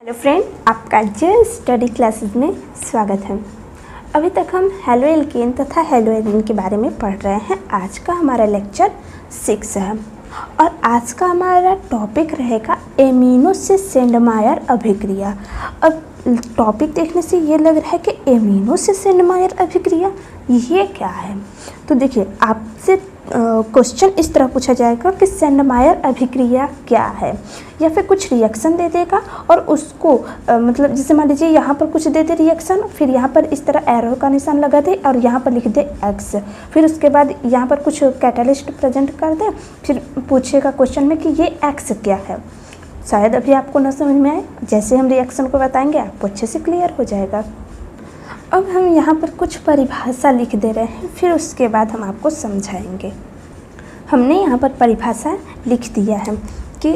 Hello friend, आपका जे study classes में स्वागत है। अभी तक हम हेलो एल्केन तथा हेलो एरीन के बारे में पढ़ रहे हैं। आज का हमारा लेक्चर 6 है और आज का हमारा टॉपिक रहेगा एमिनो से सेंडमायर अभिक्रिया। अब टॉपिक देखने से ये लग रहा है कि एमिनो से सेंडमायर अभिक्रिया ये क्या है। तो देखिए, आपसे क्वेश्चन इस तरह पूछा जाएगा कि सेंडमायर अभिक्रिया क्या है, या फिर कुछ रिएक्शन दे देगा और उसको मतलब जैसे मान लीजिए यहाँ पर कुछ दे दे रिएक्शन, फिर यहाँ पर इस तरह एरो का निशान लगा दे और यहाँ पर लिख दे एक्स, फिर उसके बाद यहाँ पर कुछ कैटलिस्ट प्रेजेंट कर दे, फिर पूछेगा क्वेश्चन में कि ये एक्स क्या है। शायद अभी आपको न समझ में आए, जैसे हम रिएक्शन को बताएंगे आपको अच्छे से क्लियर हो जाएगा। अब हम यहाँ पर कुछ परिभाषा लिख दे रहे हैं, फिर उसके बाद हम आपको समझाएंगे। हमने यहाँ पर परिभाषा लिख दिया है कि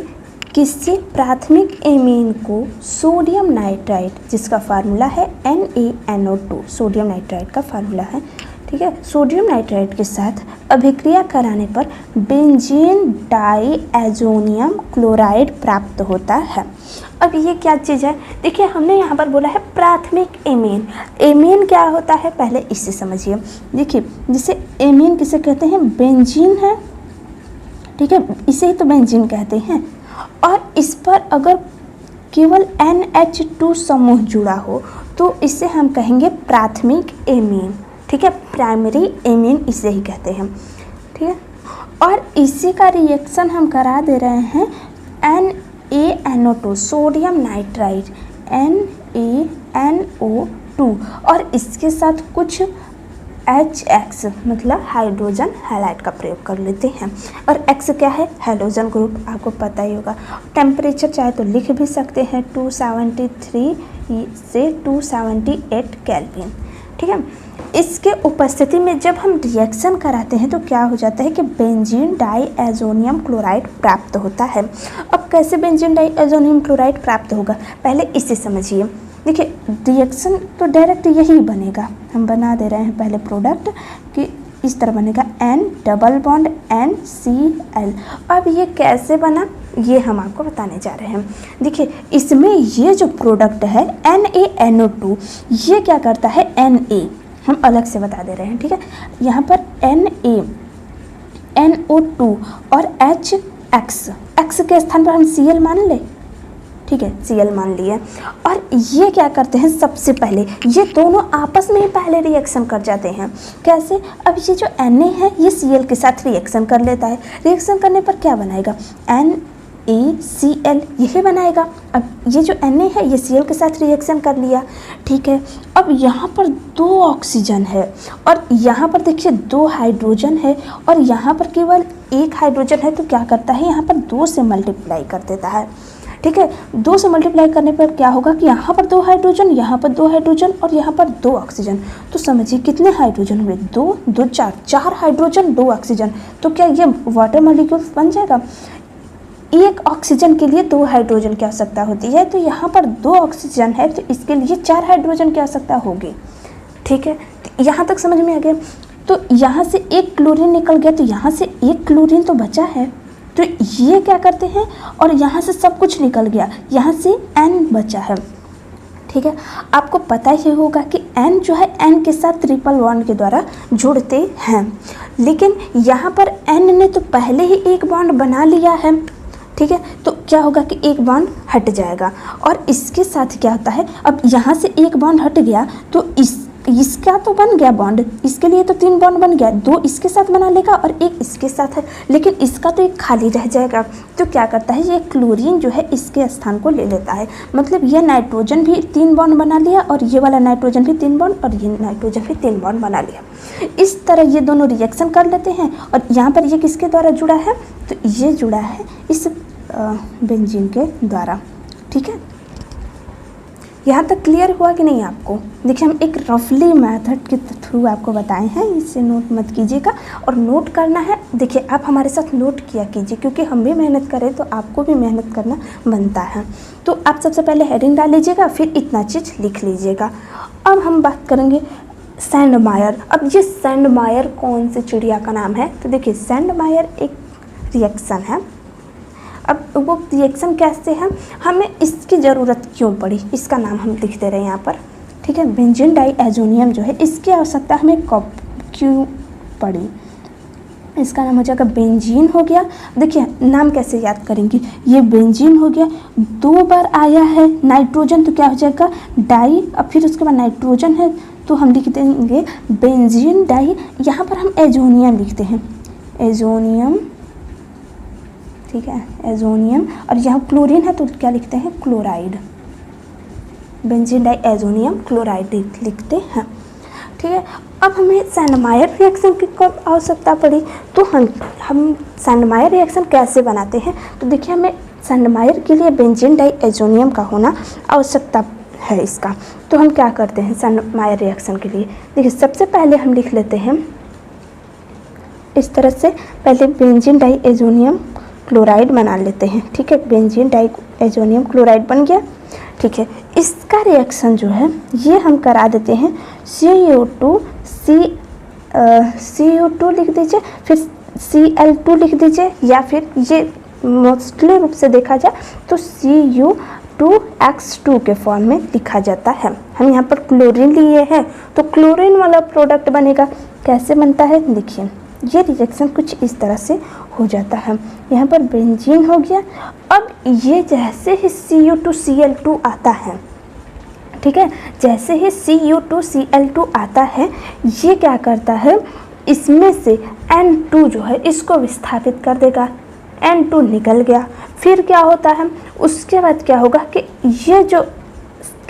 किसी प्राथमिक एमीन को सोडियम नाइट्राइट, जिसका फार्मूला है NaNO2, सोडियम नाइट्राइट का फार्मूला है, ठीक है, सोडियम नाइट्राइट के साथ अभिक्रिया कराने पर बेंजीन डाईएजोनियम क्लोराइड प्राप्त होता है। अब ये क्या चीज़ है, देखिए हमने यहाँ पर बोला है प्राथमिक एमीन। एमीन क्या होता है पहले इससे समझिए। देखिए, जैसे एमीन किसे कहते हैं, बेंजीन है, ठीक है, इसे ही तो बेंजीन कहते हैं। और इस पर अगर केवल NH2 समूह जुड़ा हो तो इसे हम कहेंगे प्राथमिक एमीन, ठीक है, प्राइमरी एमीन इसे ही कहते हैं, ठीक है। और इसी का रिएक्शन हम करा दे रहे हैं NaNO2, सोडियम नाइट्राइट NaNO2, और इसके साथ कुछ HX मतलब हाइड्रोजन हैलाइड का प्रयोग कर लेते हैं। और X क्या है, हैलोजन ग्रुप, आपको पता ही होगा। टेम्परेचर चाहे तो लिख भी सकते हैं 273 से 278 केल्विन, ठीक है। इसके उपस्थिति में जब हम रिएक्शन कराते हैं तो क्या हो जाता है कि बेंजीन डाईएजोनियम क्लोराइड प्राप्त होता है। अब कैसे बेंजीन डाईएजोनियम क्लोराइड प्राप्त होगा, पहले इसे समझिए। देखिए, रिएक्शन तो डायरेक्ट यही बनेगा, हम बना दे रहे हैं पहले प्रोडक्ट कि इस तरह बनेगा N डबल बॉन्ड NCl। अब ये कैसे बना ये हम आपको बताने जा रहे हैं। देखिए, इसमें ये जो प्रोडक्ट है NaNO2, ये क्या करता है, Na हम अलग से बता दे रहे हैं, ठीक है। यहाँ पर NaNO2 और HX, X के स्थान पर हम Cl मान ले, ठीक है, Cl मान लिए। और ये क्या करते हैं, सबसे पहले ये दोनों आपस में ही पहले रिएक्शन कर जाते हैं। कैसे, अब ये जो Na है ये Cl के साथ रिएक्शन कर लेता है। रिएक्शन करने पर क्या बनाएगा, NaCl यही बनाएगा। अब ये जो Na है ये Cl के साथ रिएक्शन कर लिया, ठीक है। अब यहाँ पर 2 ऑक्सीजन है और यहाँ पर देखिए 2 हाइड्रोजन है और यहाँ पर केवल 1 हाइड्रोजन है, तो क्या करता है, यहाँ पर 2 से मल्टीप्लाई कर देता है, ठीक है। 2 से मल्टीप्लाई करने पर क्या होगा कि यहाँ पर 2 हाइड्रोजन, यहाँ पर 2 हाइड्रोजन और यहाँ पर 2 ऑक्सीजन। तो समझिए कितने हाइड्रोजन हुए, 2 2 4 हाइड्रोजन 2 ऑक्सीजन। तो क्या ये वाटर मॉलिक्यूल्स बन जाएगा। 1 ऑक्सीजन के लिए 2 हाइड्रोजन की आवश्यकता होती है, तो यहाँ पर 2 ऑक्सीजन है तो इसके लिए 4 हाइड्रोजन की आवश्यकता होगी, ठीक है। यहाँ तक समझ में आ गया। तो यहाँ से 1 क्लोरीन निकल गया, तो यहाँ से 1 क्लोरीन तो बचा है, तो ये क्या करते हैं, और यहाँ से सब कुछ निकल गया, यहाँ से N बचा है, ठीक है। आपको पता ही होगा कि N जो है N के साथ ट्रिपल बॉन्ड के द्वारा जुड़ते हैं, लेकिन यहाँ पर N ने तो पहले ही एक बॉन्ड बना लिया है, ठीक है। तो क्या होगा कि एक बॉन्ड हट जाएगा और इसके साथ क्या होता है, अब यहाँ से एक बॉन्ड हट गया तो इसका तो बन गया बॉन्ड, इसके लिए तो 3 बॉन्ड बन गया, 2 इसके साथ बना लेगा और 1 इसके साथ है, लेकिन इसका तो एक खाली रह जाएगा। तो क्या करता है, ये क्लोरीन जो है इसके स्थान को ले लेता है, मतलब ये नाइट्रोजन भी 3 बॉन्ड बना लिया और ये वाला नाइट्रोजन भी 3 बॉन्ड और ये नाइट्रोजन भी 3 बॉन्ड बना लिया। इस तरह ये दोनों रिएक्शन कर लेते हैं और यहाँ पर ये किसके द्वारा जुड़ा है, तो ये जुड़ा है इस बेंजीन के द्वारा, ठीक है। यहाँ तक क्लियर हुआ कि नहीं आपको। देखिए, हम एक रफली मेथड के थ्रू आपको बताए हैं, इससे नोट मत कीजिएगा और नोट करना है। देखिए, आप हमारे साथ नोट किया कीजिए, क्योंकि हम भी मेहनत करें तो आपको भी मेहनत करना बनता है। तो आप सबसे पहले हेडिंग डाल लीजिएगा, फिर इतना चीज़ लिख लीजिएगा। अब हम बात करेंगे सेंडमायर। अब ये सेंडमायर कौन सी चिड़िया का नाम है, तो देखिए सेंडमायर एक रिएक्शन है अब वो रिएक्शन कैसे है, हमें इसकी ज़रूरत क्यों पड़ी, इसका नाम हम लिख दे रहे हैं यहाँ पर, ठीक है। बेंजीन डाइएजोनियम जो है इसकी आवश्यकता हमें कब क्यों पड़ी, इसका नाम हो जाएगा बेंजीन हो गया। देखिए नाम कैसे याद करेंगे, ये बेंजीन हो गया, 2 बार आया है नाइट्रोजन तो क्या हो जाएगा डाई, अब फिर उसके बाद नाइट्रोजन है तो हम लिख देंगे बेंजीन डाई। यहाँ पर हम एजोनियम लिखते हैं, एजोनियम, ठीक है, एजोनियम। और यहाँ क्लोरीन है तो क्या लिखते हैं क्लोराइड, बेंजीन डाइएजोनियम क्लोराइड लिखते हैं, ठीक है। अब हमें सैंडमायर रिएक्शन की कब आवश्यकता पड़ी, तो हम सैंडमायर रिएक्शन कैसे बनाते हैं, तो देखिए हमें सैंडमायर के लिए बेंजीन डाइएजोनियम का होना आवश्यकता है इसका। तो हम क्या करते हैं सैंडमायर रिएक्शन के लिए, देखिए सबसे पहले हम लिख लेते हैं इस तरह से, पहले बेंजीन डाइएजोनियम क्लोराइड बना लेते हैं, ठीक है, बेंजीन डाइएजोनियम क्लोराइड बन गया, ठीक है। इसका रिएक्शन जो है ये हम करा देते हैं CO2 लिख दीजिए, फिर Cl2 लिख दीजिए, या फिर ये मोस्टली रूप से देखा जाए तो Cu2X2 के फॉर्म में लिखा जाता है। हम यहाँ पर क्लोरीन लिए हैं तो क्लोरीन वाला प्रोडक्ट बनेगा, कैसे बनता है देखिए, ये रिएक्शन कुछ इस तरह से हो जाता है। यहाँ पर बेंजीन हो गया, अब ये जैसे ही Cu2Cl2 आता है, ठीक है, जैसे ही Cu2Cl2 आता है ये क्या करता है, इसमें से N2 जो है इसको विस्थापित कर देगा, N2 निकल गया, फिर क्या होता है उसके बाद क्या होगा कि ये जो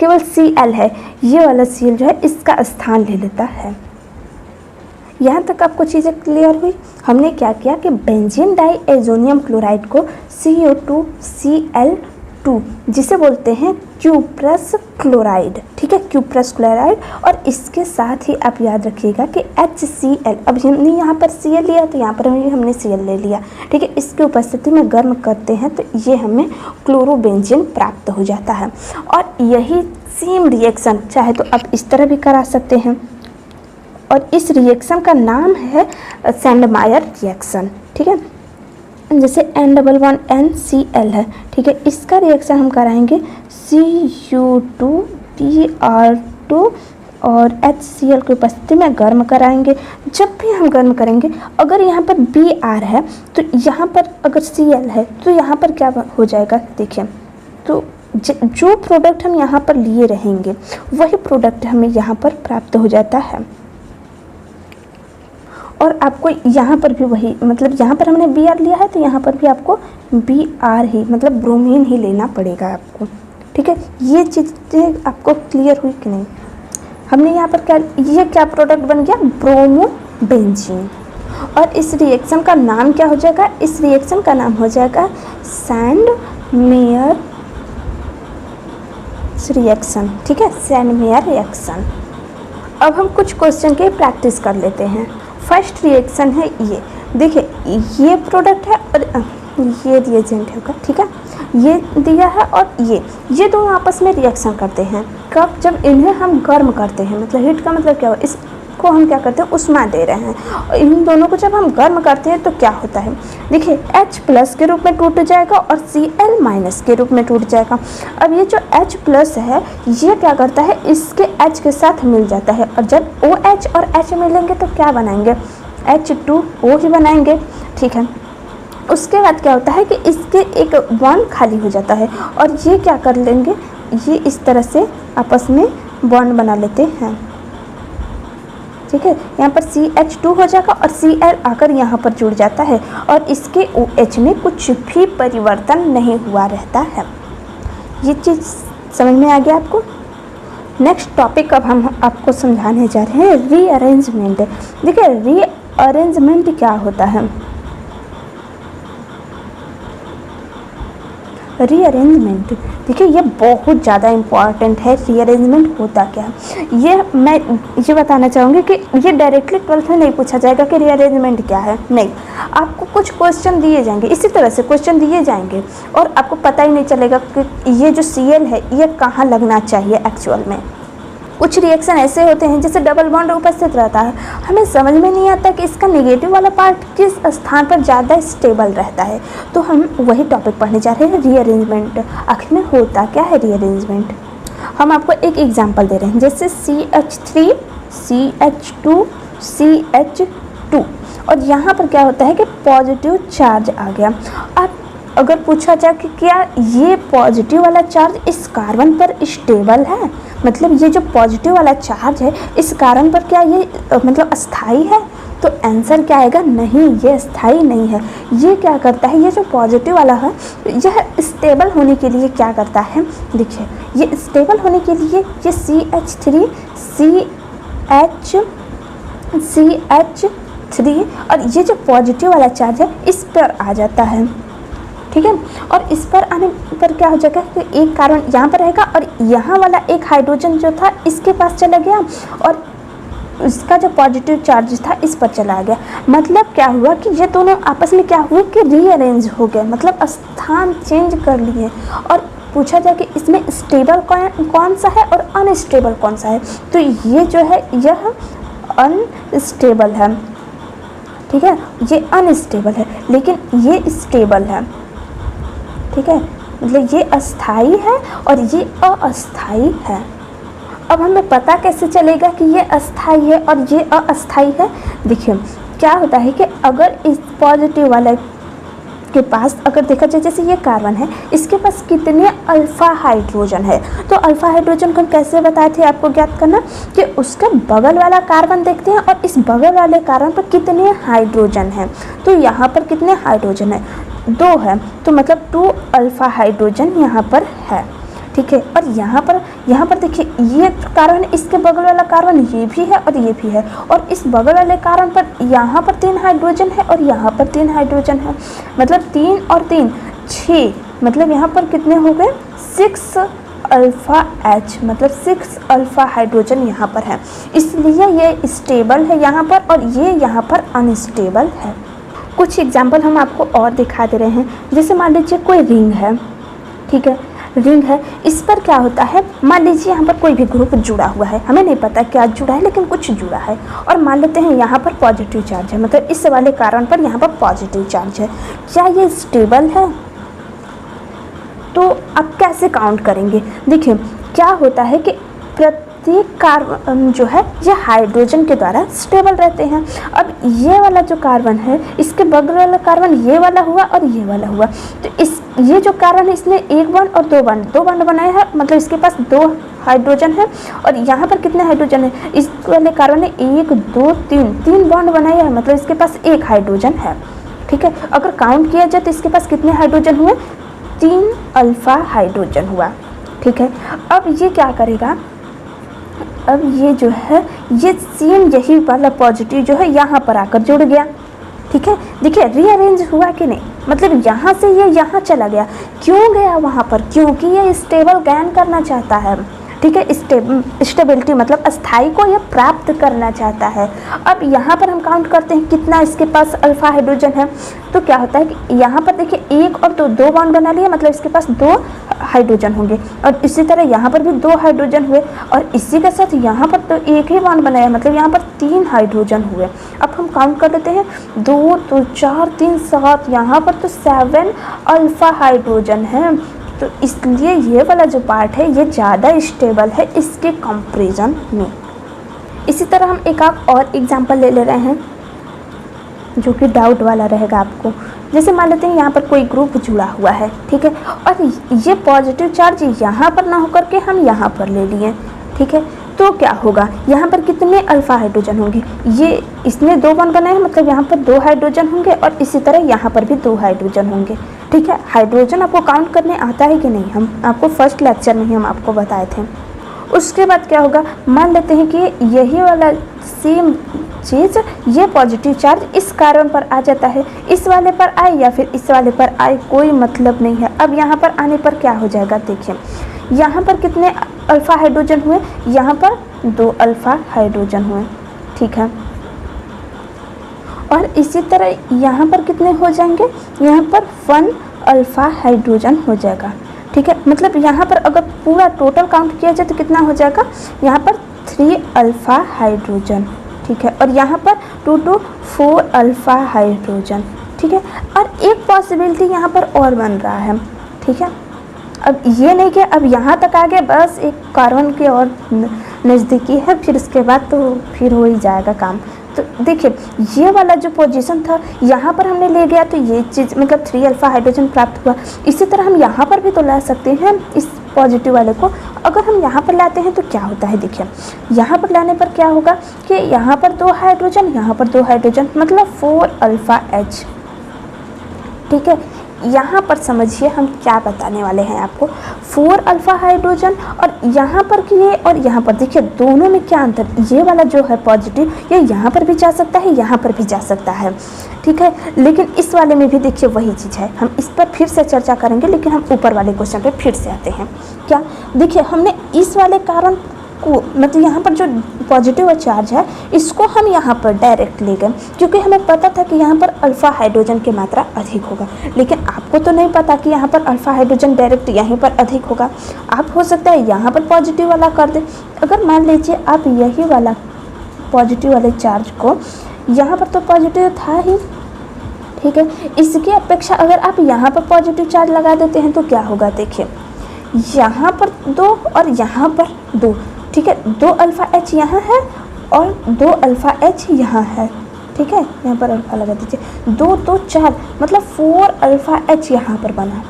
केवल Cl है ये वाला Cl जो है इसका स्थान ले लेता है। यहाँ तक आपको चीज़ें क्लियर हुई। हमने क्या किया कि बेंजीन डाइएजोनियम क्लोराइड को CO2Cl2 जिसे बोलते हैं क्यूप्रस क्लोराइड, ठीक है, क्यूप्रस क्लोराइड, और इसके साथ ही आप याद रखिएगा कि HCl, अब हमने यहाँ पर Cl लिया तो यहाँ पर हमने Cl ले लिया, ठीक है, इसकी उपस्थिति में गर्म करते हैं तो ये हमें क्लोरोबेंजीन प्राप्त हो जाता है। और यही सेम रिएक्शन चाहे तो आप इस तरह भी करा सकते हैं, और इस रिएक्शन का नाम है सैंडमायर रिएक्शन, ठीक है, जैसे N11NCl है, ठीक है, इसका रिएक्शन हम कराएंगे Cu2Br2 और HCl की उपस्थिति में गर्म कराएंगे। जब भी हम गर्म करेंगे अगर यहाँ पर Br है तो यहाँ पर अगर Cl है तो यहाँ पर क्या हो जाएगा देखिए, तो जो प्रोडक्ट हम यहाँ पर लिए रहेंगे वही प्रोडक्ट हमें यहाँ पर प्राप्त हो जाता है। और आपको यहाँ पर भी वही, मतलब यहाँ पर हमने Br लिया है तो यहाँ पर भी आपको Br ही, मतलब ब्रोमीन ही लेना पड़ेगा आपको, ठीक है। ये चीज़ें आपको क्लियर हुई कि नहीं। हमने यहाँ पर क्या, ये क्या प्रोडक्ट बन गया ब्रोमोबेंजीन, और इस रिएक्शन का नाम क्या हो जाएगा, इस रिएक्शन का नाम हो जाएगा सैंडमेयर रिएक्शन, ठीक है, सैंडमेयर रिएक्शन। अब हम कुछ क्वेश्चन की प्रैक्टिस कर लेते हैं। फर्स्ट रिएक्शन है ये, देखिए ये प्रोडक्ट है और ये रिएजेंट होगा, ठीक है, ये दिया है और ये दोनों आपस में रिएक्शन करते हैं कब, जब इन्हें हम गर्म करते हैं, मतलब हीट का मतलब क्या हुआ, इसको हम क्या करते हैं उष्मा दे रहे हैं, और इन दोनों को जब हम गर्म करते हैं तो क्या होता है देखिए H+ के रूप में टूट जाएगा और Cl- के रूप में टूट जाएगा। अब ये जो H+ है ये क्या करता है, इसके H के साथ मिल जाता है, और जब OH और H मिलेंगे तो क्या बनाएंगे H2O ही बनाएंगे, ठीक है। उसके बाद क्या होता है कि इसके एक बॉन्ड खाली हो जाता है और ये क्या कर लेंगे, ये इस तरह से आपस में बॉन्ड बना लेते हैं, ठीक है। यहाँ पर CH2 हो जाएगा और Cl आकर यहाँ पर जुड़ जाता है और इसके OH में कुछ भी परिवर्तन नहीं हुआ रहता है। ये चीज़ समझ में आ गया आपको। नेक्स्ट टॉपिक अब हम आपको समझाने जा रहे हैं रीअरेंजमेंट। देखिए रीअरेंजमेंट क्या होता है, रीअरेंजमेंट देखिए ये बहुत ज़्यादा इम्पॉर्टेंट है। रीअरेंजमेंट होता क्या है, ये मैं ये बताना चाहूँगी कि ये डायरेक्टली 12th में नहीं पूछा जाएगा कि रीअरेंजमेंट क्या है, नहीं, आपको कुछ क्वेश्चन दिए जाएंगे, इसी तरह से क्वेश्चन दिए जाएंगे और आपको पता ही नहीं चलेगा कि ये जो Cl है ये कहाँ लगना चाहिए एक्चुअल में, कुछ रिएक्शन ऐसे होते हैं जैसे डबल बॉन्ड उपस्थित रहता है, हमें समझ में नहीं आता कि इसका नेगेटिव वाला पार्ट किस स्थान पर ज़्यादा स्टेबल रहता है। तो हम वही टॉपिक पढ़ने जा रहे हैं, रीअरेंजमेंट। आखिर में होता क्या है रीअरेंजमेंट। हम आपको एक एग्जांपल दे रहे हैं, जैसे CH3 CH2 CH2, और यहाँ पर क्या होता है कि पॉजिटिव चार्ज आ गया। अब अगर पूछा जाए कि क्या ये पॉजिटिव वाला चार्ज इस कार्बन पर स्टेबल है, मतलब ये जो पॉजिटिव वाला चार्ज है इस कार्बन पर क्या ये मतलब अस्थाई है, तो आंसर क्या आएगा, नहीं, ये अस्थाई नहीं है। ये क्या करता है, ये जो पॉजिटिव वाला है यह स्टेबल होने के लिए क्या करता है, देखिए ये स्टेबल होने के लिए ये CH3 CH3 और ये जो पॉजिटिव वाला चार्ज है इस पर आ जाता है, ठीक है। और इस पर आने पर क्या हो जाएगा कि एक कार्बन यहाँ पर रहेगा और यहाँ वाला एक हाइड्रोजन जो था इसके पास चला गया और इसका जो पॉजिटिव चार्ज था इस पर चला गया। मतलब क्या हुआ कि ये दोनों आपस में क्या हुआ कि रीअरेंज हो गए, मतलब स्थान चेंज कर लिए। और पूछा जाए कि इसमें स्टेबल कौन सा है और अनस्टेबल कौन सा है, तो ये जो है यह अनस्टेबल है, ठीक है, ये अनस्टेबल है, लेकिन ये स्टेबल है, ठीक है, मतलब ये अस्थाई है और ये अस्थाई है। अब हमें पता कैसे चलेगा कि ये अस्थाई है और ये अस्थाई है। देखिए क्या होता है कि अगर इस पॉजिटिव वाले के पास अगर देखा जाए, जैसे ये कार्बन है इसके पास कितने अल्फा हाइड्रोजन है, तो अल्फा हाइड्रोजन को हम कैसे बताए थे आपको ज्ञात करना कि उसके बगल वाला कार्बन देखते हैं और इस बगल वाले कार्बन पर कितने हाइड्रोजन है। तो यहाँ पर कितने हाइड्रोजन है, 2 है, तो मतलब 2 अल्फा हाइड्रोजन यहाँ पर है, ठीक है। और यहाँ पर देखिए ये कार्बन, इसके बगल वाला कार्बन ये भी है और ये भी है, और इस बगल वाले कार्बन पर यहाँ पर 3 हाइड्रोजन है और यहाँ पर 3 हाइड्रोजन है, मतलब 3 और 3 6, मतलब यहाँ पर कितने हो गए 6 अल्फा H, मतलब 6 अल्फा हाइड्रोजन यहाँ पर है, इसलिए ये स्टेबल है यहाँ पर और ये यहाँ पर अनस्टेबल है। कुछ एग्जाम्पल हम आपको और दिखा दे रहे हैं, जैसे मान लीजिए कोई रिंग है, ठीक है, रिंग है, इस पर क्या होता है, मान लीजिए यहाँ पर कोई भी ग्रुप जुड़ा हुआ है, हमें नहीं पता क्या जुड़ा है लेकिन कुछ जुड़ा है, और मान लेते हैं यहाँ पर पॉजिटिव चार्ज है, मतलब इस वाले कार्बन पर यहाँ पर पॉजिटिव चार्ज है, क्या ये स्टेबल है। तो आप कैसे काउंट करेंगे, देखिए क्या होता है कि प्रत्येक कार्बन जो है ये हाइड्रोजन के द्वारा स्टेबल रहते हैं। अब ये वाला जो कार्बन है इसके बगल वाला कार्बन ये वाला हुआ और ये वाला हुआ, तो ये जो कार्बन है इसने 1 बॉन्ड और 2 बॉन्ड बनाया है, मतलब इसके पास 2 हाइड्रोजन है, और यहाँ पर कितने हाइड्रोजन है, इस वाले कार्बन ने 1 2 3 बॉन्ड बनाया है, मतलब इसके पास 1 हाइड्रोजन है, ठीक है। अगर काउंट किया जाए तो इसके पास कितने हाइड्रोजन हुए, 3 अल्फा हाइड्रोजन हुआ, ठीक है। अब ये क्या करेगा, अब ये जो है ये सेम यही वाला पॉजिटिव जो है यहाँ पर आकर जुड़ गया, ठीक है। देखिए रीअरेंज हुआ कि नहीं, मतलब यहाँ से ये यहाँ चला गया, क्यों गया वहाँ पर, क्योंकि ये स्टेबल गेन करना चाहता है, ठीक है, स्टेबिलिटी मतलब अस्थाई को ये प्राप्त करना चाहता है। अब यहाँ पर हम काउंट करते हैं कितना इसके पास अल्फा हाइड्रोजन है, तो क्या होता है कि यहाँ पर देखिए 1 और 2 बॉन्ड बना लिए, मतलब इसके पास 2 हाइड्रोजन होंगे, और इसी तरह यहाँ पर भी 2 हाइड्रोजन हुए, और इसी के साथ यहाँ पर तो 1 ही बॉन्ड बनाया, मतलब यहाँ पर 3 हाइड्रोजन हुए। अब हम काउंट कर लेते हैं, 2 तो 4 3 7, यहाँ पर तो 7 अल्फा हाइड्रोजन है, तो इसलिए ये वाला जो पार्ट है ये ज़्यादा स्टेबल है इसके कंपैरिजन में। इसी तरह हम एक और एग्जांपल ले रहे हैं जो कि डाउट वाला रहेगा आपको। जैसे मान लेते हैं यहाँ पर कोई ग्रुप जुड़ा हुआ है, ठीक है, और ये पॉजिटिव चार्ज यहाँ पर ना होकर के हम यहाँ पर ले लिए, ठीक है, तो क्या होगा, यहाँ पर कितने अल्फा हाइड्रोजन होंगे, ये इसने 2 बॉन्ड बनाए, मतलब यहाँ पर 2 हाइड्रोजन होंगे, और इसी तरह यहाँ पर भी 2 हाइड्रोजन होंगे, ठीक है। हाइड्रोजन आपको काउंट करने आता है कि नहीं, हम आपको फर्स्ट लेक्चर में ही हम आपको बताए थे। उसके बाद क्या होगा, मान लेते हैं कि यही वाला सेम चीज़ ये पॉजिटिव चार्ज इस कार्बन पर आ जाता है, इस वाले पर आए या फिर इस वाले पर आए कोई मतलब नहीं है। अब यहाँ पर आने पर क्या हो जाएगा, देखिए यहाँ पर कितने अल्फा हाइड्रोजन हुए, यहाँ पर 2 अल्फा हाइड्रोजन हुए, ठीक है, और इसी तरह यहाँ पर कितने हो जाएंगे, यहाँ पर 1 अल्फा हाइड्रोजन हो जाएगा, ठीक है, मतलब यहाँ पर अगर पूरा टोटल काउंट किया जाए तो कितना हो जाएगा, यहाँ पर 3 अल्फा हाइड्रोजन, ठीक है, और यहाँ पर 2 to 4 अल्फा हाइड्रोजन, ठीक है। और एक पॉसिबिलिटी यहाँ पर और बन रहा है, ठीक है। अब ये नहीं कि अब यहाँ तक आ गए बस एक कार्बन के और नज़दीकी है, फिर उसके बाद तो फिर हो ही जाएगा काम। तो देखिए ये वाला जो पोजीशन था यहाँ पर हमने ले गया तो ये चीज़ मतलब 3 अल्फा हाइड्रोजन प्राप्त हुआ। इसी तरह हम यहाँ पर भी तो ला सकते हैं इस पॉजिटिव वाले को। अगर हम यहाँ पर लाते हैं तो क्या होता है, देखिए यहाँ पर लाने पर क्या होगा कि यहाँ पर 2 हाइड्रोजन, यहाँ पर 2 हाइड्रोजन, मतलब 4 अल्फा H, ठीक है। यहाँ पर समझिए हम क्या बताने वाले हैं आपको, 4 अल्फा हाइड्रोजन और यहाँ पर ये और यहाँ पर देखिए दोनों में क्या अंतर, ये वाला जो है पॉजिटिव ये यहाँ पर भी जा सकता है, यहाँ पर भी जा सकता है, ठीक है। लेकिन इस वाले में भी देखिए वही चीज़ है, हम इस पर फिर से चर्चा करेंगे, लेकिन हम ऊपर वाले क्वेश्चन पे फिर से आते हैं। क्या देखिए हमने इस वाले कारण को मतलब यहाँ पर जो पॉजिटिव चार्ज है इसको हम यहाँ पर डायरेक्ट ले गए, क्योंकि हमें पता था कि यहाँ पर अल्फ़ा हाइड्रोजन की मात्रा अधिक होगा। लेकिन आपको तो नहीं पता कि यहाँ पर अल्फ़ा हाइड्रोजन डायरेक्ट यहीं पर अधिक होगा। आप हो सकता है यहाँ पर पॉजिटिव वाला कर दें। अगर मान लीजिए आप यही वाला पॉजिटिव वाले चार्ज को, यहाँ पर तो पॉजिटिव था ही, ठीक है, इसकी अपेक्षा अगर आप यहाँ पर पॉजिटिव चार्ज लगा देते हैं तो क्या होगा, देखिए यहाँ पर 2 और यहाँ पर 2, ठीक है, 2 अल्फ़ा H यहाँ है और 2 अल्फ़ा H यहाँ है, ठीक है, यहाँ पर अल्फ़ा लगा दीजिए, 2 2 4 मतलब 4 अल्फ़ा H यहाँ पर बना,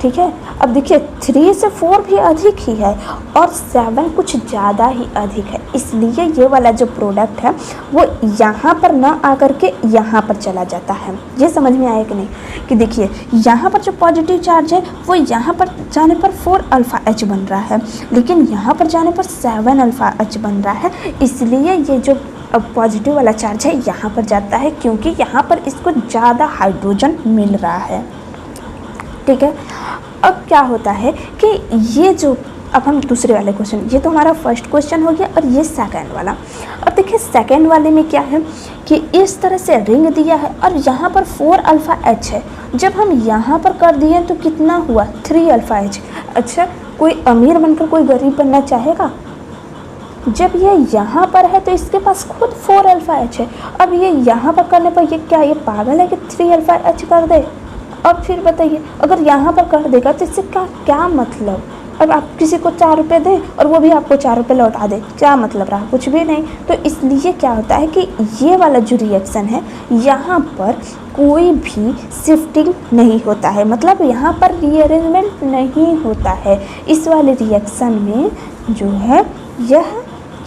ठीक है। अब देखिए 3 से 4 भी अधिक ही है और 7 कुछ ज़्यादा ही अधिक है, इसलिए ये वाला जो प्रोडक्ट है वो यहाँ पर ना आकर के यहाँ पर चला जाता है। ये समझ में आया कि नहीं, कि देखिए यहाँ पर जो पॉजिटिव चार्ज है वो यहाँ पर जाने पर 4 अल्फ़ा H बन रहा है, लेकिन यहाँ पर जाने पर 7 अल्फ़ा H बन रहा है, इसलिए ये जो अब पॉजिटिव वाला चार्ज है यहाँ पर जाता है, क्योंकि यहाँ पर इसको ज़्यादा हाइड्रोजन मिल रहा है, ठीक है। अब क्या होता है कि ये जो अब हम दूसरे वाले क्वेश्चन, ये तो हमारा फर्स्ट क्वेश्चन हो गया और ये सेकंड वाला। अब देखिए सेकंड वाले में क्या है कि इस तरह से रिंग दिया है और यहाँ पर 4 अल्फ़ा H है। जब हम यहाँ पर कर दिए तो कितना हुआ, 3 अल्फ़ा H। अच्छा, कोई अमीर बनकर कोई गरीब बनना चाहेगा? जब ये यहाँ पर है तो इसके पास खुद 4 अल्फ़ा H है। अब ये यहाँ पर करने पर ये क्या, ये पागल है कि 3 अल्फ़ा H कर दे? अब फिर बताइए, अगर यहाँ पर कर देगा तो इससे क्या मतलब? अब आप किसी को 4 रुपये दें और वो भी आपको 4 रुपये लौटा दे, क्या मतलब रहा? कुछ भी नहीं। तो इसलिए क्या होता है कि ये वाला जो रिएक्शन है यहाँ पर कोई भी शिफ्टिंग नहीं होता है, मतलब यहाँ पर रीअरेंजमेंट नहीं होता है। इस वाले रिएक्शन में जो है यह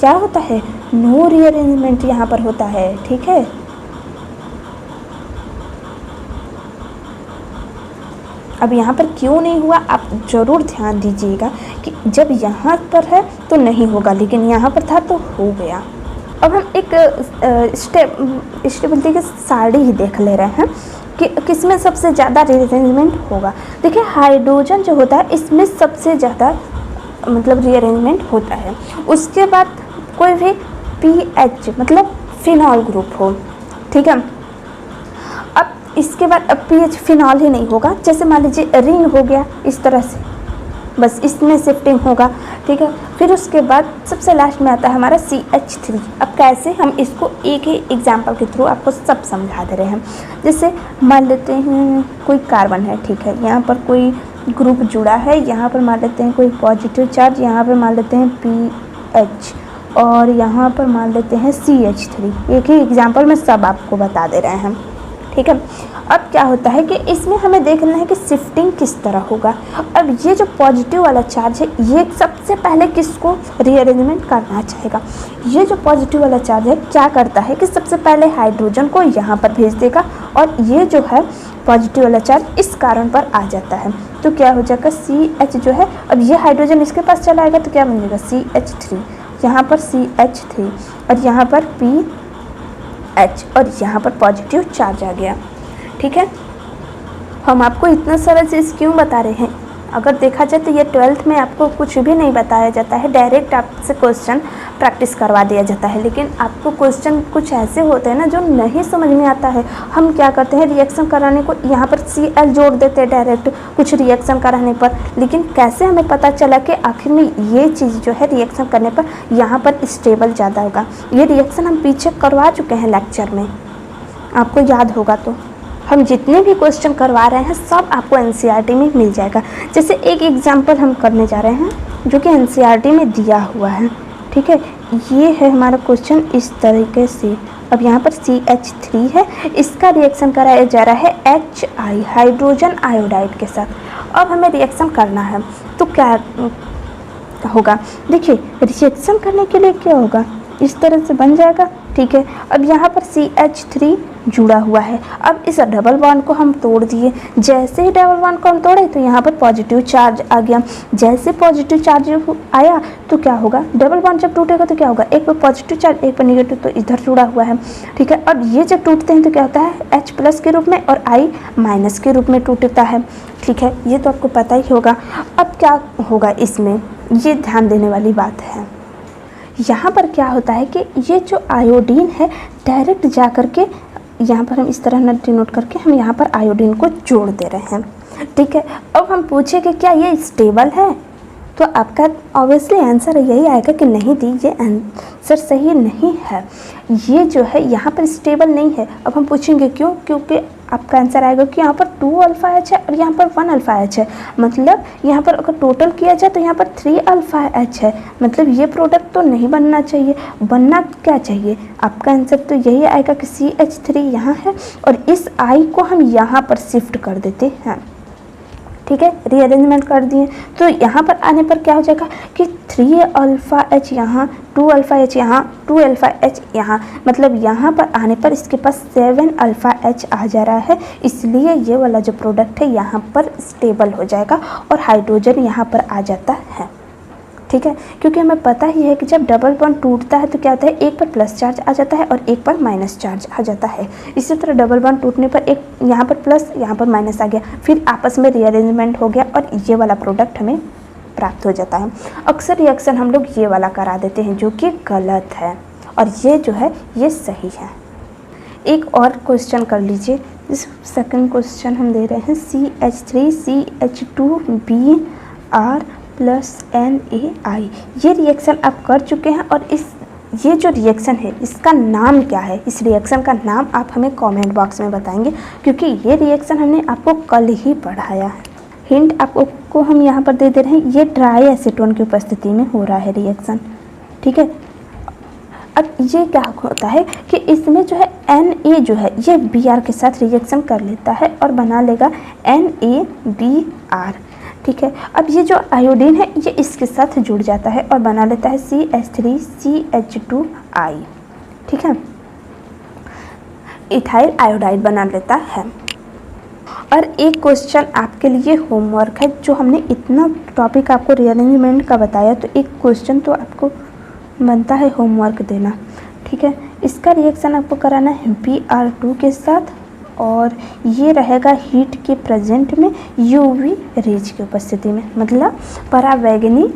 क्या होता है, नो रीअरेंजमेंट यहाँ पर होता है, ठीक है। अब यहाँ पर क्यों नहीं हुआ आप ज़रूर ध्यान दीजिएगा कि जब यहाँ पर है तो नहीं होगा, लेकिन यहाँ पर था तो हो गया। अब हम एक स्टेबिलिटी की साड़ी ही देख ले रहे हैं कि किसमें सबसे ज़्यादा रीअरेंजमेंट होगा। देखिए हाइड्रोजन जो होता है इसमें सबसे ज़्यादा मतलब रीअरेंजमेंट होता है। उसके बाद कोई भी PH मतलब फिनॉल ग्रुप हो, ठीक है। अब इसके बाद अब PH फिनॉल ही नहीं होगा, जैसे मान लीजिए रिंग हो गया इस तरह से, बस इसमें शिफ्टिंग होगा, ठीक है। फिर उसके बाद सबसे लास्ट में आता है हमारा CH3। अब कैसे, हम इसको एक ही एग्जांपल के थ्रू आपको सब समझा दे रहे हैं। जैसे मान लेते हैं कोई कार्बन है, ठीक है, यहाँ पर कोई ग्रुप जुड़ा है, यहाँ पर मान लेते हैं कोई पॉजिटिव चार्ज, यहाँ पर मान लेते हैं PH और यहाँ पर मान लेते हैं CH3। एक ही एग्जाम्पल में सब आपको बता दे रहे हैं, ठीक है। अब क्या होता है कि इसमें हमें देखना है कि शिफ्टिंग किस तरह होगा। अब ये जो पॉजिटिव वाला चार्ज है ये सबसे पहले किसको रीअरेंजमेंट करना चाहेगा। ये जो पॉजिटिव वाला चार्ज है क्या करता है कि सबसे पहले हाइड्रोजन को यहाँ पर भेज देगा और ये जो है पॉजिटिव वाला चार्ज इस कारण पर आ जाता है, तो क्या हो जाएगा CH जो है, अब ये हाइड्रोजन इसके पास चला आएगा तो क्या बन जाएगा CH3, यहाँ पर CH3 और यहाँ पर PH और यहाँ पर पॉजिटिव चार्ज आ गया, ठीक है। हम आपको इतना सारा चीज़ क्यों बता रहे हैं, अगर देखा जाए तो ये 12th में आपको कुछ भी नहीं बताया जाता है, डायरेक्ट आपसे क्वेश्चन प्रैक्टिस करवा दिया जाता है। लेकिन आपको क्वेश्चन कुछ ऐसे होते हैं ना जो नहीं समझ में आता है, हम क्या करते हैं रिएक्शन कराने को यहाँ पर Cl जोड़ देते हैं डायरेक्ट कुछ रिएक्शन कराने पर। लेकिन कैसे हमें पता चला कि आखिर में ये चीज़ जो है रिएक्शन करने पर यहाँ पर स्टेबल ज़्यादा होगा। ये रिएक्शन हम पीछे करवा चुके हैं लेक्चर में, आपको याद होगा। तो हम जितने भी क्वेश्चन करवा रहे हैं सब आपको एनसीईआरटी में मिल जाएगा। जैसे एक एग्जांपल हम करने जा रहे हैं जो कि एनसीईआरटी में दिया हुआ है, ठीक है। ये है हमारा क्वेश्चन इस तरीके से। अब यहाँ पर CH3 है, इसका रिएक्शन कराया जा रहा है HI हाइड्रोजन आयोडाइड के साथ। अब हमें रिएक्शन करना है तो क्या होगा, देखिए रिएक्शन करने के लिए क्या होगा, इस तरह से बन जाएगा, ठीक है। अब यहाँ पर CH3 जुड़ा हुआ है। अब इस डबल बॉन्ड को हम तोड़ दिए। जैसे ही डबल बॉन्ड को हम तोड़े तो यहाँ पर पॉजिटिव चार्ज आ गया। जैसे पॉजिटिव चार्ज आया तो क्या होगा, डबल बॉन्ड जब टूटेगा तो क्या होगा, एक पर पॉजिटिव चार्ज एक पर निगेटिव, तो इधर जुड़ा हुआ है, ठीक है। और ये जब टूटते हैं तो क्या होता है H+ के रूप में और I- के रूप में टूटता है, ठीक है। ये तो आपको पता ही होगा। अब क्या होगा इसमें, ये ध्यान देने वाली बात है। यहाँ पर क्या होता है कि ये जो आयोडीन है डायरेक्ट जा कर के यहाँ पर हम इस तरह डिनोट करके हम यहाँ पर आयोडीन को जोड़ दे रहे हैं, ठीक है। अब हम पूछे कि क्या ये स्टेबल है, तो आपका ऑब्वियसली आंसर यही आएगा कि नहीं दी, ये आंसर सही नहीं है। ये जो है यहाँ पर स्टेबल नहीं है। अब हम पूछेंगे क्यों, क्योंकि आपका आंसर आएगा कि यहाँ पर 2α-H है और यहाँ पर 1α-H है। मतलब यहाँ पर अगर टोटल किया जाए तो यहाँ पर 3α-H है। मतलब ये प्रोडक्ट तो नहीं बनना चाहिए। बनना क्या चाहिए, आपका आंसर तो यही आएगा कि CH3 यहाँ है और इस I को हम यहाँ पर शिफ्ट कर देते हैं, ठीक है। रीअरेंजमेंट कर दिए तो यहाँ पर आने पर क्या हो जाएगा कि 3α-H यहाँ, 2α-H यहाँ, 2α-H यहाँ। मतलब यहाँ पर आने पर इसके पास 7α-H आ जा रहा है। इसलिए ये वाला जो प्रोडक्ट है यहाँ पर स्टेबल हो जाएगा और हाइड्रोजन यहाँ पर आ जाता है, ठीक है। क्योंकि हमें पता ही है कि जब डबल बॉन्ड टूटता है तो क्या होता है, एक पर प्लस चार्ज आ जाता है और एक पर माइनस चार्ज आ जाता है। इसी तरह डबल बॉन्ड टूटने पर एक यहाँ पर प्लस यहाँ पर माइनस आ गया, फिर आपस में रीअरेंजमेंट हो गया और ये वाला प्रोडक्ट हमें प्राप्त हो जाता है। अक्सर रिएक्शन हम लोग ये वाला करा देते हैं जो कि गलत है और ये जो है ये सही है। एक और क्वेश्चन कर लीजिए। इस सेकंड क्वेश्चन हम दे रहे हैं CH3CH2Br + NaI। ये रिएक्शन आप कर चुके हैं और ये जो रिएक्शन है इसका नाम क्या है, इस रिएक्शन का नाम आप हमें कमेंट बॉक्स में बताएंगे, क्योंकि ये रिएक्शन हमने आपको कल ही पढ़ाया है। हिंट आपको हम यहाँ पर दे दे रहे हैं, ये ट्राई एसीटोन की उपस्थिति में हो रहा है रिएक्शन, ठीक है। अब ये क्या होता है कि इसमें जो है Na जो है ये Br के साथ रिएक्शन कर लेता है और बना लेगा NaBr, ठीक है। अब ये जो आयोडीन है ये इसके साथ जुड़ जाता है और बना लेता है CH3CH2I, ठीक है। इथाइल आयोडाइड बना लेता है। और एक क्वेश्चन आपके लिए होमवर्क है, जो हमने इतना टॉपिक आपको रीअरेंजमेंट का बताया तो एक क्वेश्चन तो आपको बनता है होमवर्क देना, ठीक है। इसका रिएक्शन आपको कराना है Br2 के साथ और ये रहेगा हीट के प्रेजेंट में UV रेज की उपस्थिति में, मतलब परावैंगनी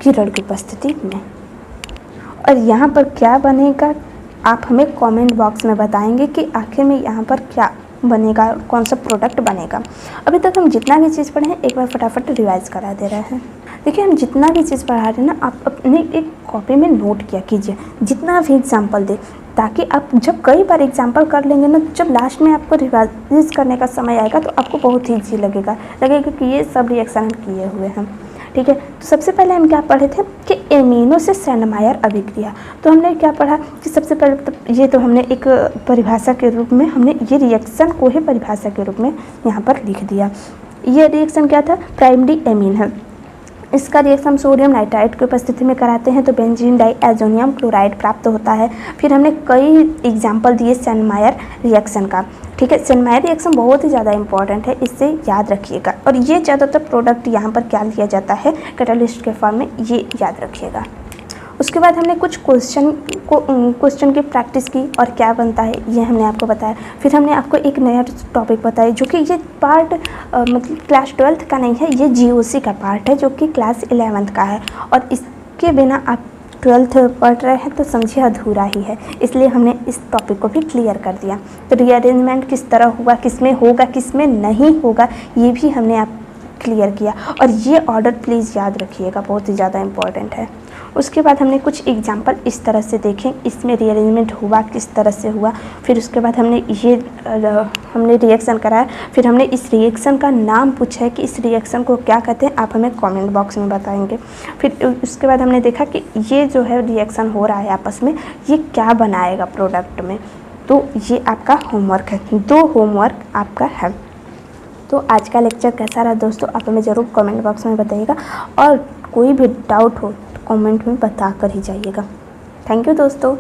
किरण की उपस्थिति में। और यहाँ पर क्या बनेगा आप हमें कमेंट बॉक्स में बताएंगे कि आखिर में यहाँ पर क्या बनेगा, कौन सा प्रोडक्ट बनेगा। अभी तक हम जितना भी चीज़ पढ़े हैं एक बार फटाफट रिवाइज करा दे रहे हैं। देखिए हम जितना भी चीज़ पढ़ा रहे हैं ना, आप अपने एक कॉपी में नोट किया कीजिए, जितना भी एग्जाम्पल दे, ताकि आप जब कई बार एग्जाम्पल कर लेंगे ना, जब लास्ट में आपको रिवाइज करने का समय आएगा तो आपको बहुत ही ईजी लगेगा कि ये सब रिएक्शन किए हुए हैं, ठीक है। तो सबसे पहले हम क्या पढ़े थे कि एमिनो से सेंडमायर अभिक्रिया। तो हमने क्या पढ़ा कि सबसे पहले तो ये तो हमने एक परिभाषा के रूप में हमने ये रिएक्शन को ही परिभाषा के रूप में यहाँ पर लिख दिया। ये रिएक्शन क्या था, प्राइमरी एमीन है। इसका रिएक्शन सोडियम नाइट्राइट की उपस्थिति में कराते हैं तो बेंजीन डाइएजोनियम क्लोराइड प्राप्त होता है। फिर हमने कई एग्जाम्पल दिए सेंडमायर रिएक्शन का, ठीक है। सेंडमायर रिएक्शन बहुत ही ज़्यादा इंपॉर्टेंट है, इससे याद रखिएगा। और ये ज़्यादातर प्रोडक्ट यहाँ पर क्या लिया जाता है कैटालिस्ट के फॉर्म में, ये याद रखिएगा। उसके बाद हमने कुछ क्वेश्चन की प्रैक्टिस की और क्या बनता है ये हमने आपको बताया। फिर हमने आपको एक नया टॉपिक बताया जो कि ये पार्ट मतलब क्लास 12th का नहीं है, ये GOC का पार्ट है जो कि क्लास 11th का है, और इसके बिना आप 12th पढ़ रहे हैं तो समझिए अधूरा ही है, इसलिए हमने इस टॉपिक को भी क्लियर कर दिया। तो रीअरेंजमेंट किस तरह हुआ, किस में होगा किस में नहीं होगा, ये भी हमने आप क्लियर किया। और ये ऑर्डर प्लीज़ याद रखिएगा, बहुत ही ज़्यादा इम्पॉर्टेंट है। उसके बाद हमने कुछ एग्जांपल इस तरह से देखें, इसमें रीअरेंजमेंट हुआ किस तरह से हुआ। फिर उसके बाद हमने रिएक्शन कराया, फिर हमने इस रिएक्शन का नाम पूछा है कि इस रिएक्शन को क्या कहते हैं, आप हमें कमेंट बॉक्स में बताएंगे। फिर उसके बाद हमने देखा कि ये जो है रिएक्शन हो रहा है आपस में, ये क्या बनाएगा प्रोडक्ट में। तो ये आपका होमवर्क है, 2 होमवर्क आपका है। तो आज का लेक्चर कैसा रहा दोस्तों, आप हमें ज़रूर कमेंट बॉक्स में बताइएगा, और कोई भी डाउट हो तो कमेंट में बता कर ही जाइएगा। थैंक यू दोस्तों।